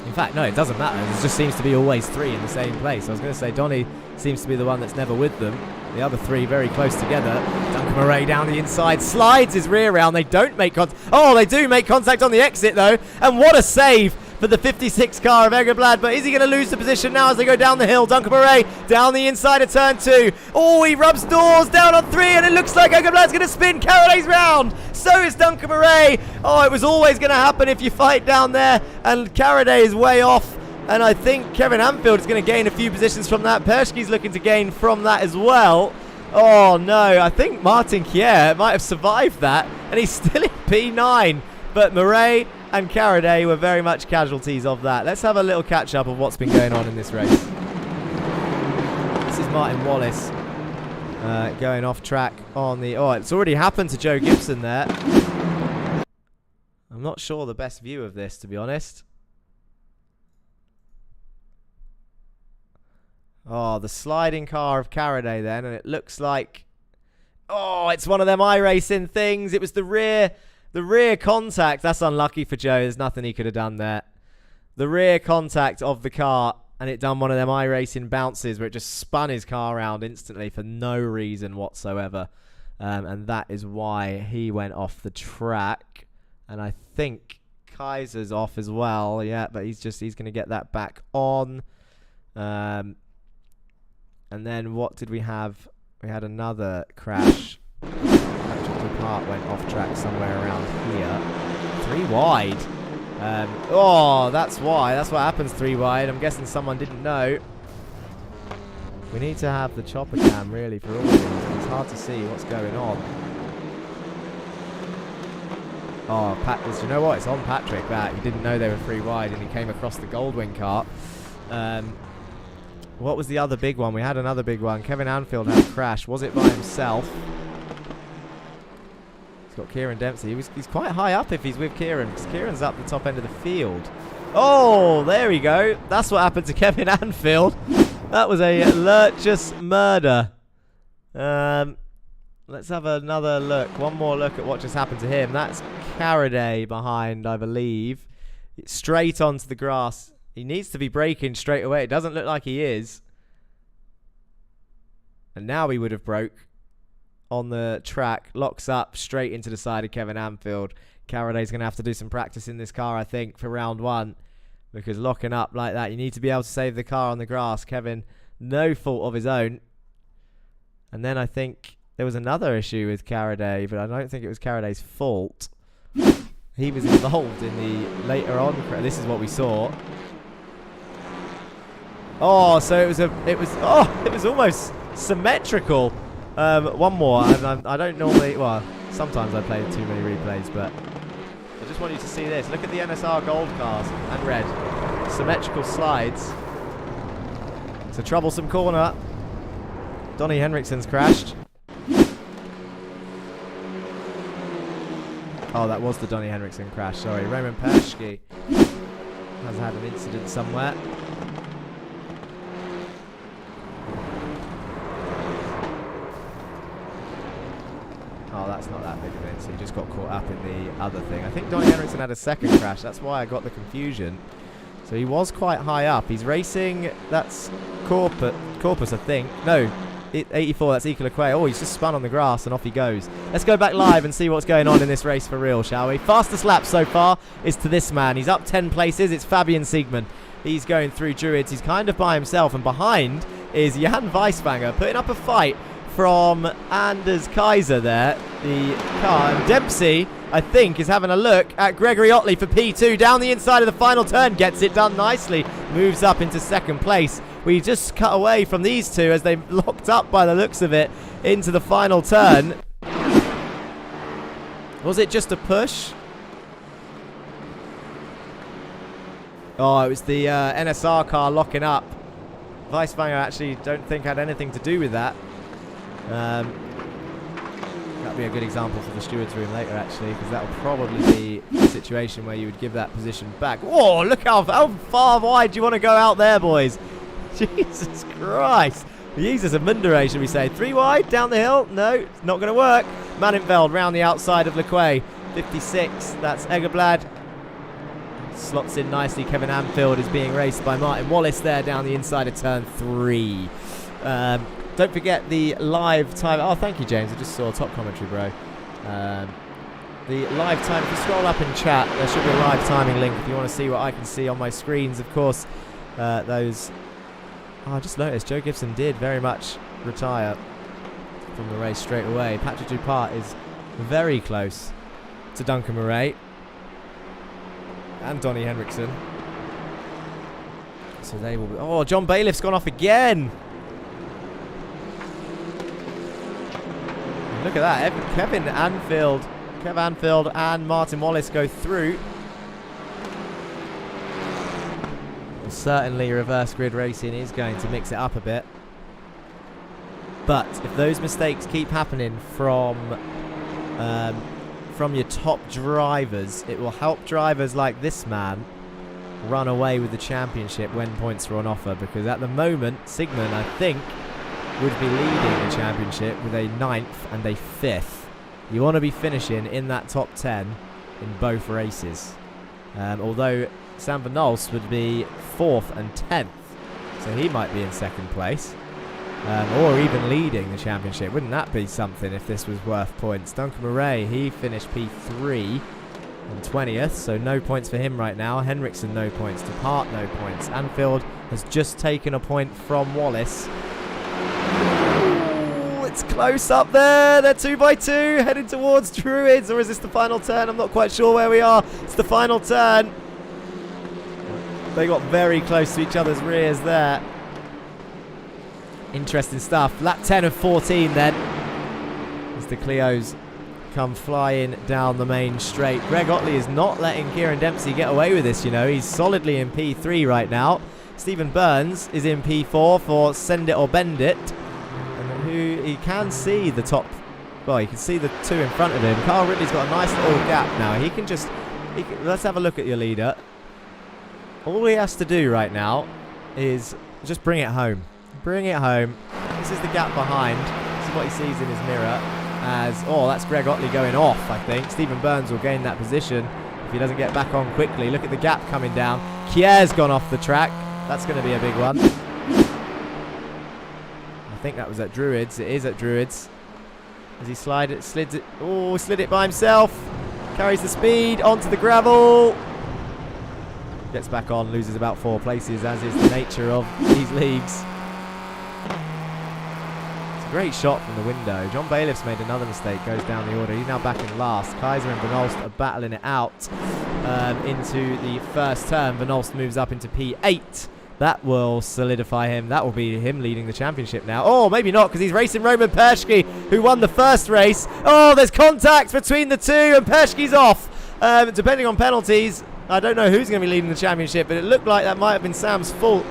In fact, no, it doesn't matter. There just seems to be always 3 in the same place. I was going to say Donny seems to be the one that's never with them. The other 3 very close together. Duncan Murray down the inside, slides his rear round. They don't make contact. Oh, they do make contact on the exit though. And what a save for the 56 car of Egerblad. But is he going to lose the position now as they go down the hill? Duncan Murray down the inside of turn 2. Oh, he rubs doors down on 3 and it looks like Egerblad's going to spin Caraday's round. So is Duncan Murray. Oh, it was always going to happen if you fight down there. And Caraday is way off. And I think Kevin Anfield is going to gain a few positions from that. Perschke's looking to gain from that as well. Oh, no. I think Martin Kier might have survived that. And he's still in P9. But Murray and Caraday were very much casualties of that. Let's have a little catch-up of what's been going on in this race. This is Martin Wallace going off track on the... Oh, it's already happened to Joe Gibson there. I'm not sure the best view of this, to be honest. Oh, the sliding car of Caraday then, and it looks like... Oh, it's one of them iRacing things. It was the rear contact. That's unlucky for Joe. There's nothing he could have done there. The rear contact of the car, and it done one of them iRacing bounces where it just spun his car around instantly for no reason whatsoever. And that is why he went off the track. And I think Kaiser's off as well. Yeah, but he's going to get that back on. And then what did we have? We had another crash. Part went off track somewhere around here. 3 wide. Oh, that's why. That's what happens 3 wide. I'm guessing someone didn't know. We need to have the chopper cam really for all of these. It's hard to see what's going on. Oh, Pat, you know what? It's on Patrick that he didn't know they were 3 wide and he came across the Goldwing car. What was the other big one? We had another big one. Kevin Anfield had a crash. Was it by himself? He's got Kieran Dempsey. He's quite high up if he's with Kieran, because Kieran's up the top end of the field. Oh, there we go. That's what happened to Kevin Anfield. That was a lurchous murder. Let's have another look. One more look at what just happened to him. That's Caraday behind, I believe. It's straight onto the grass. He needs to be braking straight away. It doesn't look like he is. And now he would have broke on the track. Locks up straight into the side of Kevin Anfield. Caraday's going to have to do some practice in this car, I think, for round 1. Because locking up like that, you need to be able to save the car on the grass. Kevin, no fault of his own. And then I think there was another issue with Caraday, but I don't think it was Caraday's fault. He was involved in the later on. This is what we saw. Oh, so it was almost symmetrical. One more, and I don't normally. Well, sometimes I play too many replays, but I just want you to see this. Look at the NSR gold cars and red, symmetrical slides. It's a troublesome corner. Donnie Henriksen's crashed. Oh, that was the Donnie Henriksen crash. Sorry, Roman Pershke has had an incident somewhere. Oh, that's not that big of an incident. He just got caught up in the other thing. I think Donnie Henriksen had a second crash. That's why I got the confusion. So he was quite high up. He's racing. That's Corpus, I think. No. 84, that's Equay. Oh, he's just spun on the grass and off he goes. Let's go back live and see what's going on in this race for real, shall we? Fastest lap so far is to this man. He's up 10 places. It's Fabian Siegmann. He's going through Druids. He's kind of by himself, and behind is Jan Weisbanger putting up a fight from Anders Kaiser there, the car. And Dempsey, I think, is having a look at Gregory Otley for P2 down the inside of the final turn. Gets it done nicely. Moves up into second place. We just cut away from these two as they locked up by the looks of it into the final turn. Was it just a push? Oh, it was the NSR car locking up. Weisbanger actually don't think had anything to do with that. That'll be a good example for the stewards room later, actually, because that'll probably be a situation where you would give that position back. Whoa, look how far wide do you want to go out there, boys? Jesus Christ. Jesus of Mundere, should we say. 3 wide, down the hill. No, it's not going to work. Mannenveld round the outside of Lequay. 56, that's Egerblad. Slots in nicely. Kevin Anfield is being raced by Martin Wallace there down the inside of turn 3. Don't forget the live time. Oh, thank you, James. I just saw top commentary, bro. The live time. If you scroll up in chat, there should be a live timing link if you want to see what I can see on my screens. Of course, those... Oh, I just noticed Joe Gibson did very much retire from the race straight away. Patrick Dupart is very close to Duncan Murray and Donnie Henriksen. So they will be... Oh, John Bailiff's gone off again. Look at that. Kev Anfield and Martin Wallace go through. Certainly reverse grid racing is going to mix it up a bit, but if those mistakes keep happening from your top drivers, it will help drivers like this man run away with the championship when points are on offer, because at the moment Siegmann, I think, would be leading the championship with a 9th and a 5th. You want to be finishing in that top 10 in both races, although Sam Van Nolst would be 4th and 10th, so he might be in 2nd place, or even leading the championship. Wouldn't that be something if this was worth points? Duncan Murray, he finished P3 and 20th, so no points for him right now. Henriksen, no points. Depart, no points. Anfield has just taken a point from Wallace. Ooh, it's close up there. They're 2 by 2, heading towards Druids, or is this the final turn? I'm not quite sure where we are. It's the final turn. They got very close to each other's rears there. Interesting stuff. Lap 10 of 14 then, as the Clios come flying down the main straight. Greg Otley is not letting Kieran Dempsey get away with this, you know. He's solidly in P3 right now. Stephen Burns is in P4 for Send It or Bend It. And who he can see the top... Well, you can see the 2 in front of him. Carl Ridley's got a nice little gap now. He can just... let's have a look at your leader. All he has to do right now is just bring it home. Bring it home. This is the gap behind. This is what he sees in his mirror. As, oh, that's Greg Otley going off, I think. Stephen Burns will gain that position if he doesn't get back on quickly. Look at the gap coming down. Kier's gone off the track. That's going to be a big one. I think that was at Druids. It is at Druids. As he slid it. Oh, slid it by himself. Carries the speed onto the gravel. Gets back on, loses about 4 places, as is the nature of these leagues. It's a great shot from the window. John Bailiff's made another mistake, goes down the order. He's now back in last. Kaiser and Van Olst are battling it out into the first turn. Van Olst moves up into P8. That will solidify him. That will be him leading the championship now. Oh, maybe not, because he's racing Roman Perschke, who won the first race. Oh, there's contact between the two, and Perschke's off. Depending on penalties, I don't know who's going to be leading the championship, but it looked like that might have been Sam's fault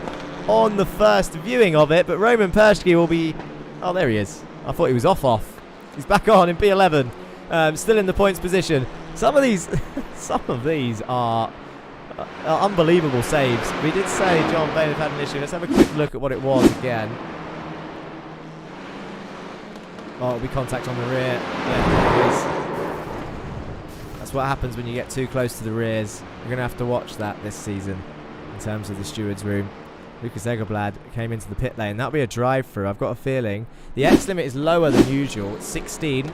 on the first viewing of it. But Roman Perschke will be... Oh, there he is. I thought he was off. He's back on in P11. Still in the points position. Some of these are unbelievable saves. We did say John Bailiff had an issue. Let's have a quick look at what it was again. Oh, it'll be contact on the rear. Yeah, there it is. That's what happens when you get too close to the rears. You're going to have to watch that this season in terms of the steward's room. Lucas Egerblad came into the pit lane. That'll be a drive-through, I've got a feeling. The X limit is lower than usual. It's 16.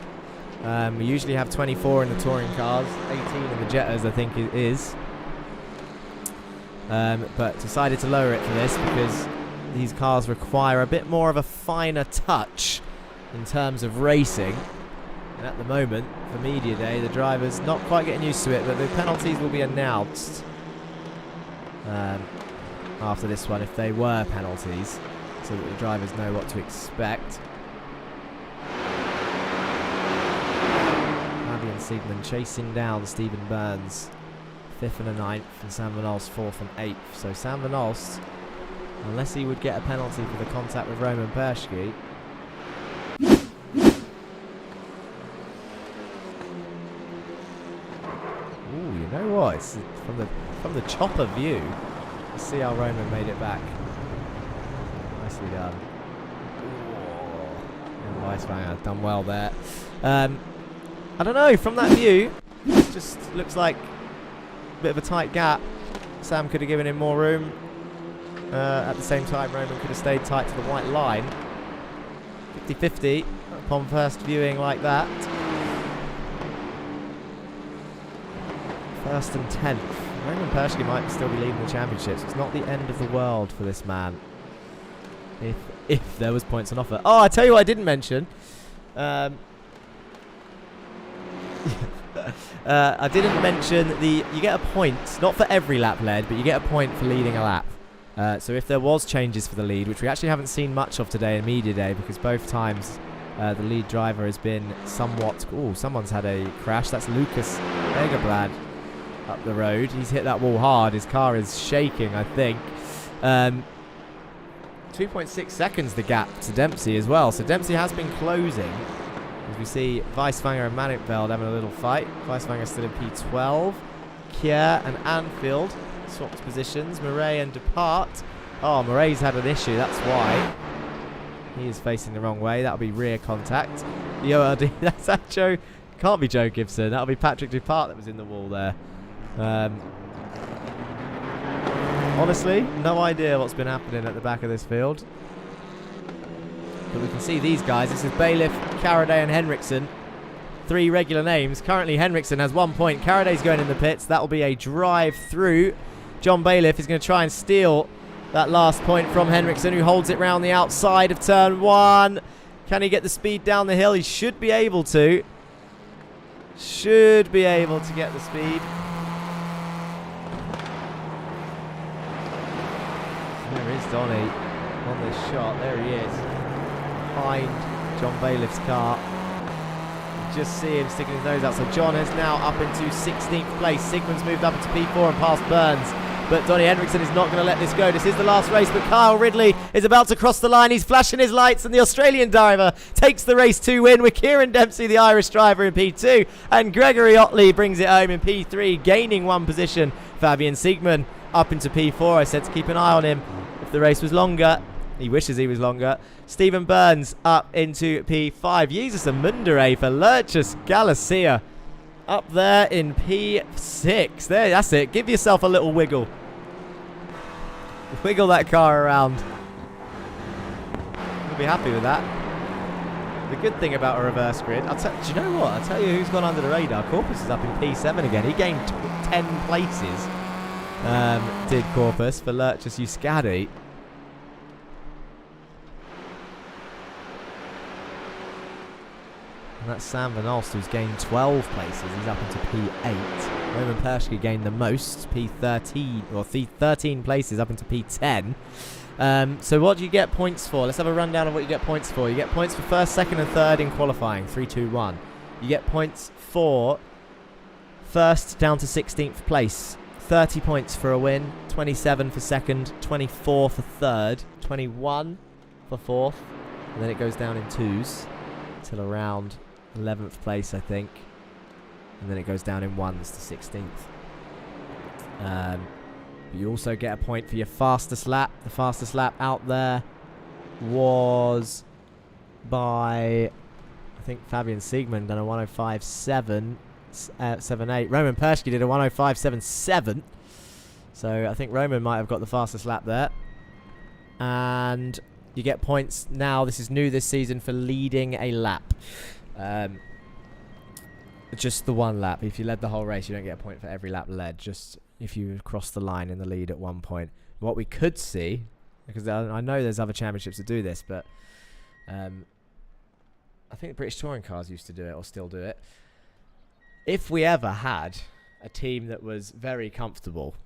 We usually have 24 in the touring cars. 18 in the Jettas, I think it is. But decided to lower it for this because these cars require a bit more of a finer touch in terms of racing. And at the moment, for media day, the driver's not quite getting used to it, but the penalties will be announced after this one, if they were penalties, so that the drivers know what to expect. Fabian Siegman chasing down Stephen Burns, 5th and a 9th, and Sam Van Olst 4th and 8th. So Sam Van Olst, unless he would get a penalty for the contact with Roman Perschke. Ooh, you know what? It's from the chopper view. Let's see how Roman made it back. Nicely done. And Weisswanger done well there. I don't know, from that view, it just looks like a bit of a tight gap. Sam could have given him more room. At the same time, Roman could have stayed tight to the white line. 50-50 upon first viewing like that. 1st and 10th. Roman Perschke might still be leading the championships. It's not the end of the world for this man. If there was points on offer. Oh, I tell you what I didn't mention. I didn't mention you get a point, not for every lap led, but you get a point for leading a lap. So if there was changes for the lead, which we actually haven't seen much of today in media day, because both times the lead driver has been somewhat... Oh, someone's had a crash. That's Lucas Egerblad up the road. He's hit that wall hard. His car is shaking, I think. 2.6 seconds the gap to Dempsey as well. So Dempsey has been closing. As we see Weisswanger and Manikveld having a little fight. Weisswanger still in P12. Kier and Anfield swapped positions. Murray and Depart. Oh, Murray's had an issue. That's why. He is facing the wrong way. That'll be rear contact. The ORD. That's that Joe. Can't be Joe Gibson. That'll be Patrick Dupart that was in the wall there. Honestly, no idea what's been happening at the back of this field. But we can see these guys. This is Bailiff, Caraday and Henriksen. 3 regular names. Currently Henriksen has 1 point. Caraday's going in the pits. That will be a drive through. John Bailiff is going to try and steal that last point from Henriksen, who holds it round the outside of turn 1. Can he get the speed down the hill? He should be able to. Should be able to get the speed. There is Donny on this shot. There he is. Behind John Bailiff's car. Just see him sticking his nose out. So John is now up into 16th place. Sigmund's moved up into P4 and past Burns. But Donny Henriksen is not going to let this go. This is the last race, but Kyle Ridley is about to cross the line. He's flashing his lights, and the Australian driver takes the race to win with Kieran Dempsey, the Irish driver, in P2. And Gregory Otley brings it home in P3, gaining 1 position. Fabian Siegman up into P4. I said to keep an eye on him if the race was longer. He wishes he was longer. Stephen Burns up into P5. Jesus and Mundere for Lurchus Galicia. Up there in P6. There, that's it. Give yourself a little wiggle. Wiggle that car around. You'll be happy with that. The good thing about a reverse grid, do you know what? I'll tell you who's gone under the radar. Corpus is up in P7 again. He gained 10 places did Corpus, for Lurchus Euskadi. And that's Sam Van Olst, who's gained 12 places. He's up into P8. Roman Pershke gained the most, P13, or 13 places up into P10. So what do you get points for? Let's have a rundown of what you get points for. You get points for first, second and third in qualifying, 3, 2, 1. You get points for first down to 16th place, 30 points for a win, 27 for second, 24 for third, 21 for fourth, and then it goes down in twos till around 11th place, I think, and then it goes down in ones to 16th. You also get a point for your fastest lap. The fastest lap out there was by, I think, Fabian Siegmund done a 105.778. Roman Pershke did a 105.77. So I think Roman might have got the fastest lap there. And you get points now. This is new this season for leading a lap. Just the one lap. If you led the whole race, you don't get a point for every lap led. Just if you cross the line in the lead at one point. What we could see, because I know there's other championships that do this, but I think the British Touring Cars used to do it or still do it. If we ever had a team that was very comfortable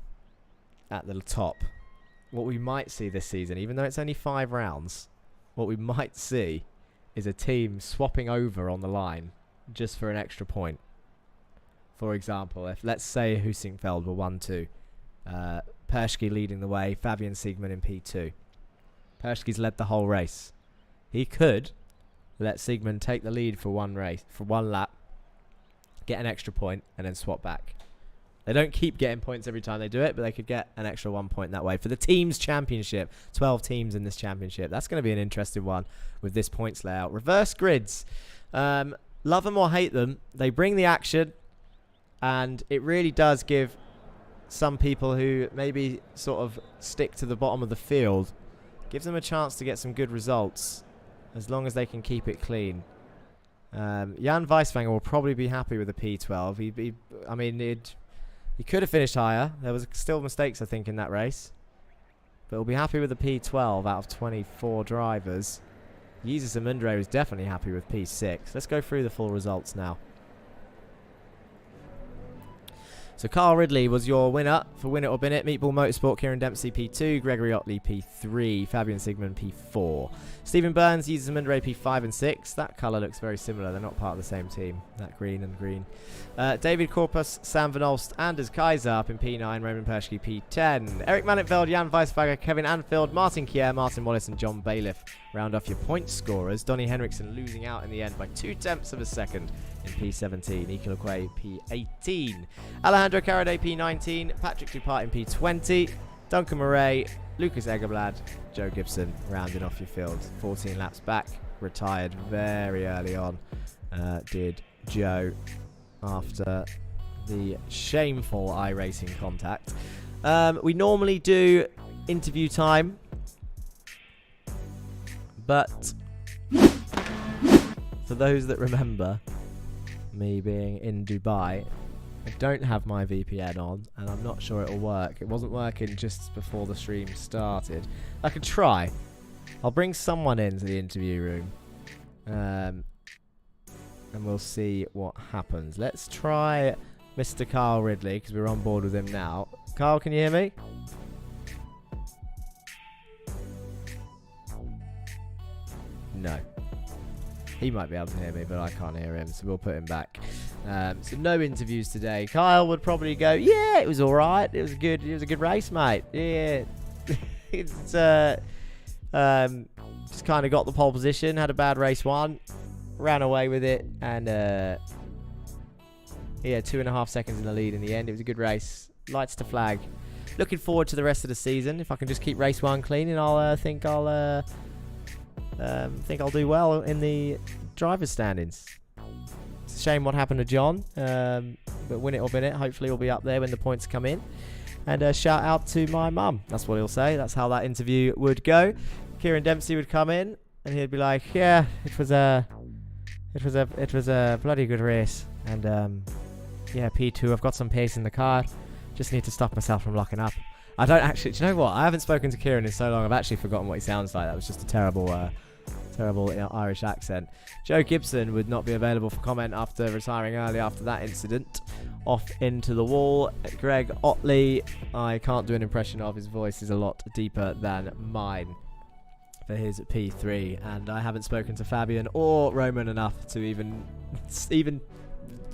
at the top, what we might see this season, even though it's only 5 rounds, what we might see is a team swapping over on the line just for an extra point. For example, if let's say Husingfeld were 1-2, Pershke leading the way, Fabian Siegmund in P2. Pershke's led the whole race. He could let Siegmund take the lead for one lap, get an extra point, and then swap back. They don't keep getting points every time they do it, but they could get an extra 1 point that way. For the team's championship, 12 teams in this championship. That's going to be an interesting one with this points layout. Reverse grids. Love them or hate them, they bring the action, and it really does give some people who maybe sort of stick to the bottom of the field, gives them a chance to get some good results, as long as they can keep it clean. Jan Weiswanger will probably be happy with a P12. I mean, he could have finished higher. There was still mistakes, I think, in that race. But he'll be happy with a P12 out of 24 drivers. Jesus Amundre was definitely happy with P6. Let's go through the full results now. So Carl Ridley was your winner for Win It or Bin It. Meatball Motorsport, Kieran Dempsey P2, Gregory Otley P3, Fabian Siegmund P4. Stephen Burns, Jesus Amundre P5 and 6. That colour looks very similar. They're not part of the same team. That green and green. David Corpus, Sam Van Olst, Anders Kaiser up in P9, Roman Pershke P10. Eric Mannenfeld, Jan Weiswager, Kevin Anfield, Martin Kier, Martin Wallace and John Bailiff round off your point scorers. Donny Henriksen losing out in the end by 0.2 of a second in P17. Ike Lequay P18. Alejandro Carade P19. Patrick Dupart in P20. Duncan Murray, Lucas Egerblad, Joe Gibson rounding off your field. 14 laps back. Retired very early on. Did Joe after the shameful iRacing contact. We normally do interview time, but for those that remember me being in Dubai, I don't have my VPN on and I'm not sure it'll work. It wasn't working just before the stream started. I could try. I'll bring someone into the interview room and we'll see what happens. Let's try Mr. Carl Ridley because we're on board with him now. Carl, can you hear me? No. He might be able to hear me, but I can't hear him, so we'll put him back. So no interviews today. Kyle would probably go, yeah, it was all right. It was a good race, mate. Yeah. It's just kind of got the pole position, had a bad race one, ran away with it, and yeah, 2.5 seconds in the lead in the end. It was a good race. Lights to flag. Looking forward to the rest of the season. If I can just keep race one clean, and I'll think I'll do well in the driver's standings. It's a shame what happened to John, but Win It or Bin It. Hopefully, we'll be up there when the points come in. And shout out to my mum. That's what he'll say. That's how that interview would go. Kieran Dempsey would come in, and he'd be like, "Yeah, it was a bloody good race, and yeah, P2. I've got some pace in the car. Just need to stop myself from locking up. I don't actually... Do you know what? I haven't spoken to Kieran in so long. I've actually forgotten what he sounds like. That was just a terrible Irish accent. Joe Gibson would not be available for comment after retiring early after that incident. Off into the wall. Greg Otley. I can't do an impression of. His voice is a lot deeper than mine for his P3. And I haven't spoken to Fabian or Roman enough to even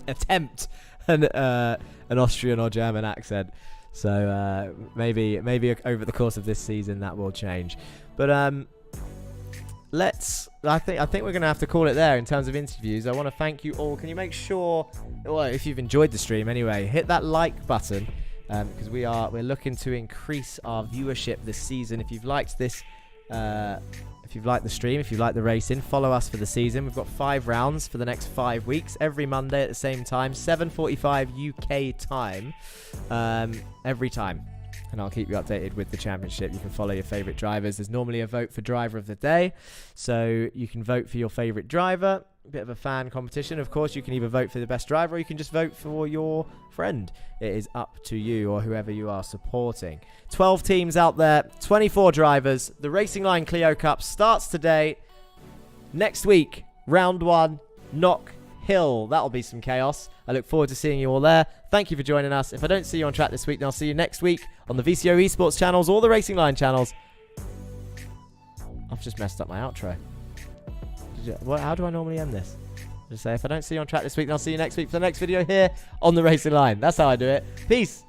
attempt an Austrian or German accent. So maybe over the course of this season that will change. But I think we're gonna have to call it there in terms of interviews. I want to thank you all. Can you make sure, well, if you've enjoyed the stream anyway, hit that like button, because we're looking to increase our viewership this season. If you've liked this, if you've liked the stream, if you've liked the racing, follow us for the season. We've got 5 rounds for the next 5 weeks, every Monday at the same time, 7:45 UK time, every time. And I'll keep you updated with the championship. You can follow your favourite drivers. There's normally a vote for driver of the day, so you can vote for your favourite driver. A bit of a fan competition. Of course, you can either vote for the best driver or you can just vote for your friend. It is up to you or whoever you are supporting. 12 teams out there, 24 drivers. The Racing Line Clio Cup starts today. Next week, round 1, Knock Hill. That'll be some chaos. I look forward to seeing you all there. Thank you for joining us. If I don't see you on track this week, then I'll see you next week on the VCO eSports channels or the Racing Line channels. I've just messed up my outro. How do I normally end this? Just say, if I don't see you on track this week, then I'll see you next week for the next video here on the Racing Line. That's how I do it. Peace.